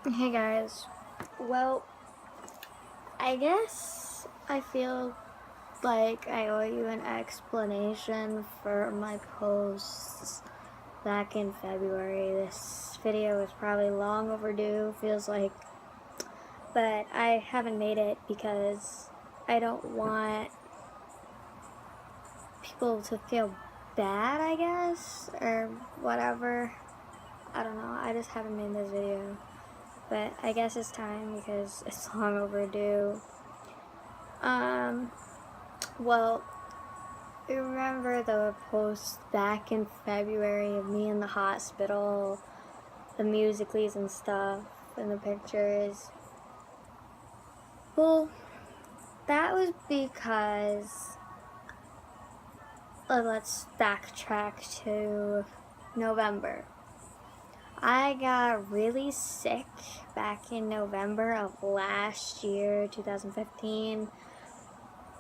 Hey guys. Well, I guess I feel like I owe you an explanation for my posts back in February. This video is probably long overdue, feels like, but I haven't made it because I don't want people to feel bad, I guess, or whatever. I don't know, I just haven't made this video. But I guess it's time because it's long overdue. Well, you remember the post back in February of me in the hospital, the musicals and stuff, and the pictures? Well, that was because, let's backtrack to November. I got really sick back in November of last year, 2015.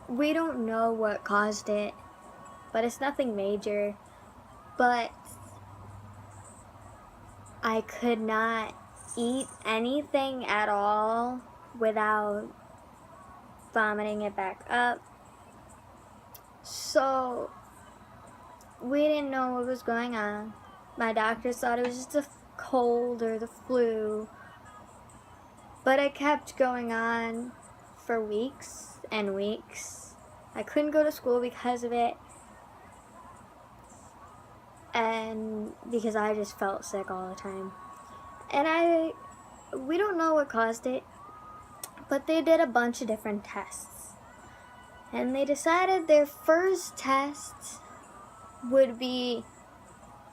We don't know what caused it, but it's nothing major. But I could not eat anything at all without vomiting it back up. So we didn't know what was going on. My doctors thought it was just a cold or the flu, but it kept going on for weeks and weeks. I couldn't go to school because of it, and because I just felt sick all the time. And we don't know what caused it, but they did a bunch of different tests. And they decided their first test would be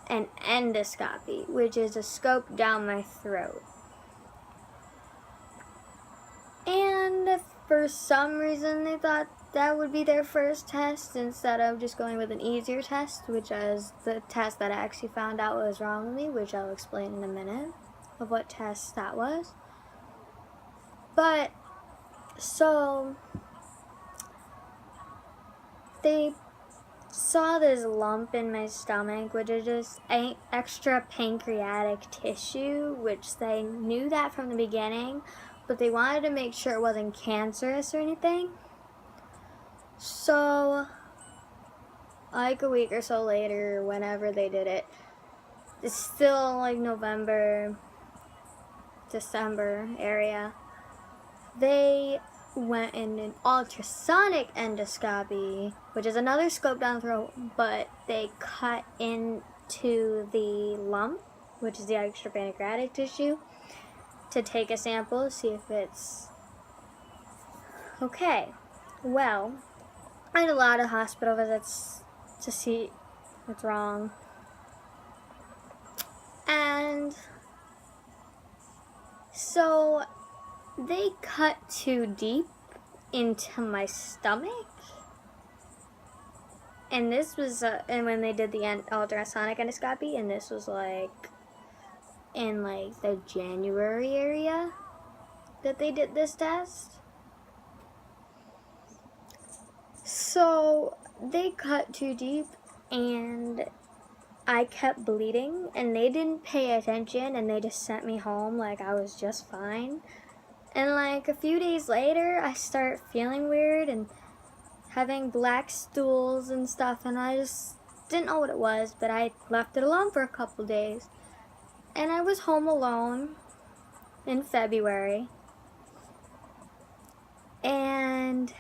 an endoscopy, which is a scope down my throat. And for some reason they thought that would be their first test instead of just going with an easier test, which is the test that I actually found out was wrong with me, which I'll explain in a minute of what test that was. But so they saw this lump in my stomach, which is just extra pancreatic tissue, which they knew that from the beginning, but they wanted to make sure it wasn't cancerous or anything. So, like a week or so later, whenever they did it, it's still like November, December area, they went in an ultrasonic endoscopy, which is another scope down the throat, but they cut into the lump, which is the extra pancreatic tissue, to take a sample, see if it's okay. Well, I had a lot of hospital visits to see what's wrong. And so they cut too deep into my stomach. And this was, and when they did the ultrasonic endoscopy, and this was like in like the January area that they did this test. So they cut too deep and I kept bleeding, and they didn't pay attention, and they just sent me home like I was just fine. And like a few days later, I start feeling weird and having black stools and stuff, and I just didn't know what it was, but I left it alone for a couple days. And I was home alone in February, and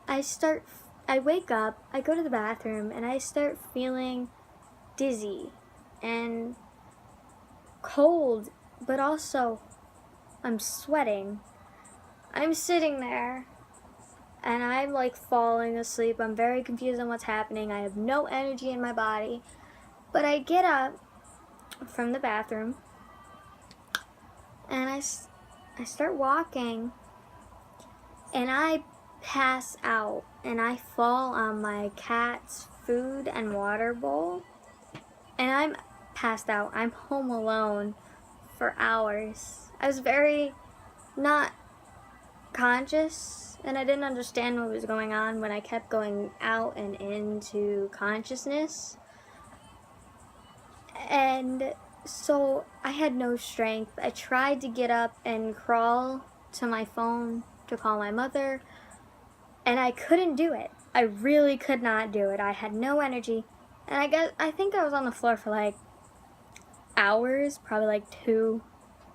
I wake up, I go to the bathroom, and I start feeling dizzy and cold, but also I'm sweating. I'm sitting there and I'm like falling asleep. I'm very confused on what's happening. I have no energy in my body. But I get up from the bathroom and I start walking, and I pass out and I fall on my cat's food and water bowl, and I'm passed out. I'm home alone for hours. I was very not conscious, and I didn't understand what was going on when I kept going out and into consciousness. And So I had no strength. I tried to get up and crawl to my phone to call my mother, and I couldn't do it. I really could not do it. I had no energy. And I think I was on the floor for like hours, probably like 2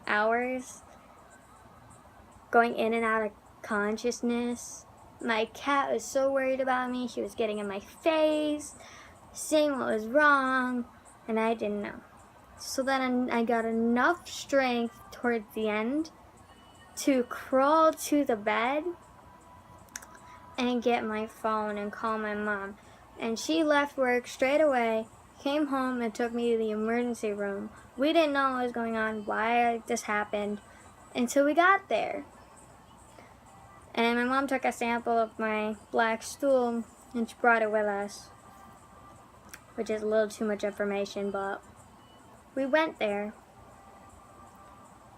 hours, going in and out of consciousness. My cat was so worried about me. She was getting in my face, saying what was wrong, and I didn't know. So then I got enough strength towards the end to crawl to the bed and get my phone and call my mom. And she left work straight away, came home and took me to the emergency room. We didn't know what was going on, why this happened, until we got there. And my mom took a sample of my black stool and she brought it with us, which is a little too much information, but we went there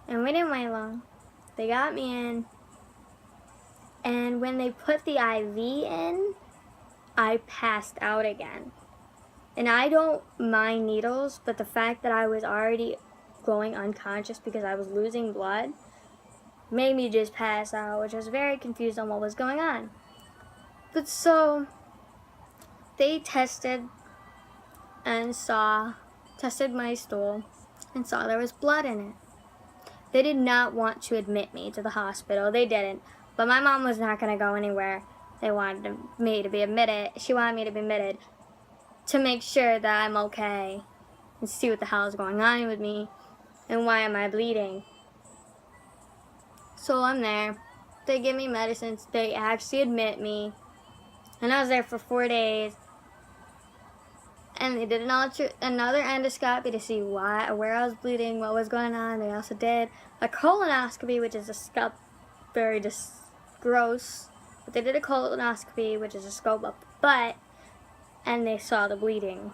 and we didn't wait long. They got me in, and when they put the IV in, I passed out again. And I don't mind needles, but the fact that I was already going unconscious because I was losing blood made me just pass out, which I was very confused on what was going on. But so they tested my stool and saw there was blood in it. They did not want to admit me to the hospital. They didn't. But my mom was not going to go anywhere. They wanted me to be admitted. She wanted me to be admitted to make sure that I'm okay and see what the hell is going on with me and why am I bleeding. So I'm there. They give me medicines. They actually admit me. And I was there for 4 days. And they did another endoscopy to see where I was bleeding, what was going on. They also did a colonoscopy, which is a scope, very gross. But they did a colonoscopy, which is a scope up the butt, and they saw the bleeding.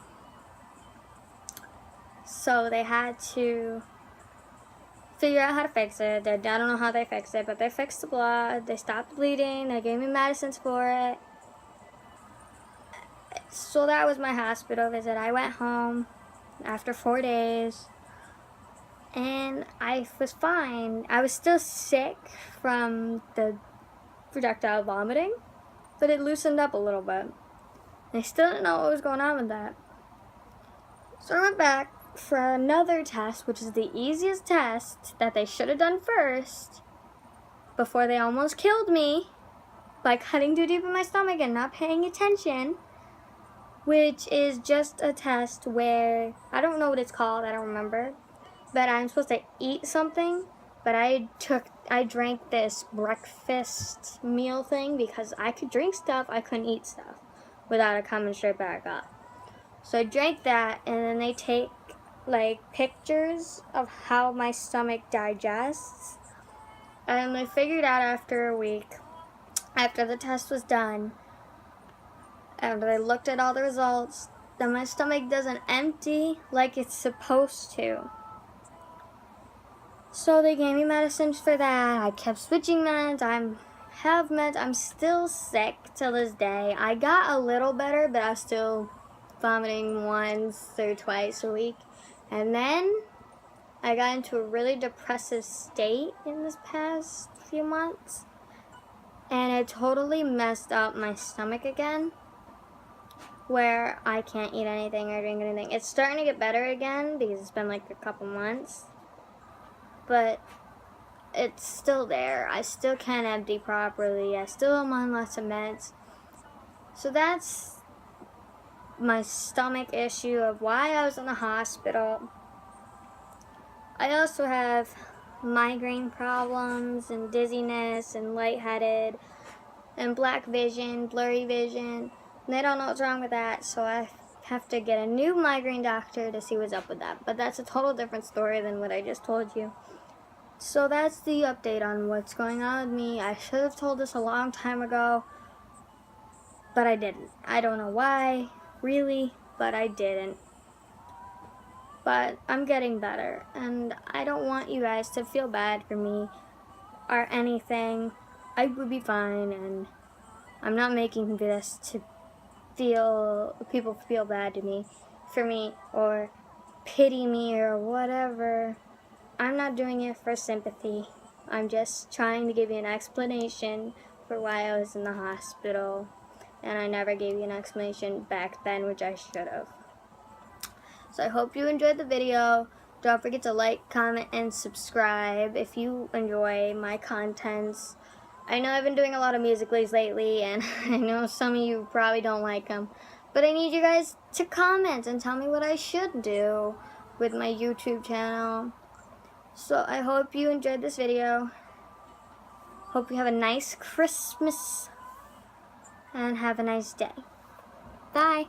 So they had to figure out how to fix it. I don't know how they fixed it, but they fixed the blood. They stopped the bleeding. They gave me medicines for it. So that was my hospital visit. I went home after 4 days, and I was fine. I was still sick from the projectile vomiting, but it loosened up a little bit. I still didn't know what was going on with that. So I went back for another test, which is the easiest test that they should have done first before they almost killed me by cutting too deep in my stomach and not paying attention, which is just a test where, I don't know what it's called, I don't remember, but I'm supposed to eat something, but I drank this breakfast meal thing because I could drink stuff, I couldn't eat stuff without it coming straight back up. So I drank that, and then they take like pictures of how my stomach digests, and they figured out after a week, after the test was done, after they looked at all the results, that my stomach doesn't empty like it's supposed to. So they gave me medicines for that. I kept switching meds. I'm still sick till this day. I got a little better, but I was still vomiting once or twice a week. And then I got into a really depressive state in this past few months, and it totally messed up my stomach again, where I can't eat anything or drink anything. It's starting to get better again because it's been like a couple months, but it's still there. I still can't empty properly. I still am on lots of meds. So that's my stomach issue of why I was in the hospital. I also have migraine problems and dizziness and lightheaded and black vision, blurry vision. And they don't know what's wrong with that, so I have to get a new migraine doctor to see what's up with that. But that's a total different story than what I just told you. So that's the update on what's going on with me. I should have told this a long time ago, but I didn't. I don't know why, really, but I didn't. But I'm getting better, and I don't want you guys to feel bad for me or anything. I would be fine, and I'm not making this to people feel bad for me, or pity me or whatever. I'm not doing it for sympathy. I'm just trying to give you an explanation for why I was in the hospital. And I never gave you an explanation back then, which I should have. So I hope you enjoyed the video. Don't forget to like, comment, and subscribe if you enjoy my contents. I know I've been doing a lot of musicals lately, and I know some of you probably don't like them. But I need you guys to comment and tell me what I should do with my YouTube channel. So I hope you enjoyed this video. Hope you have a nice Christmas and have a nice day. Bye.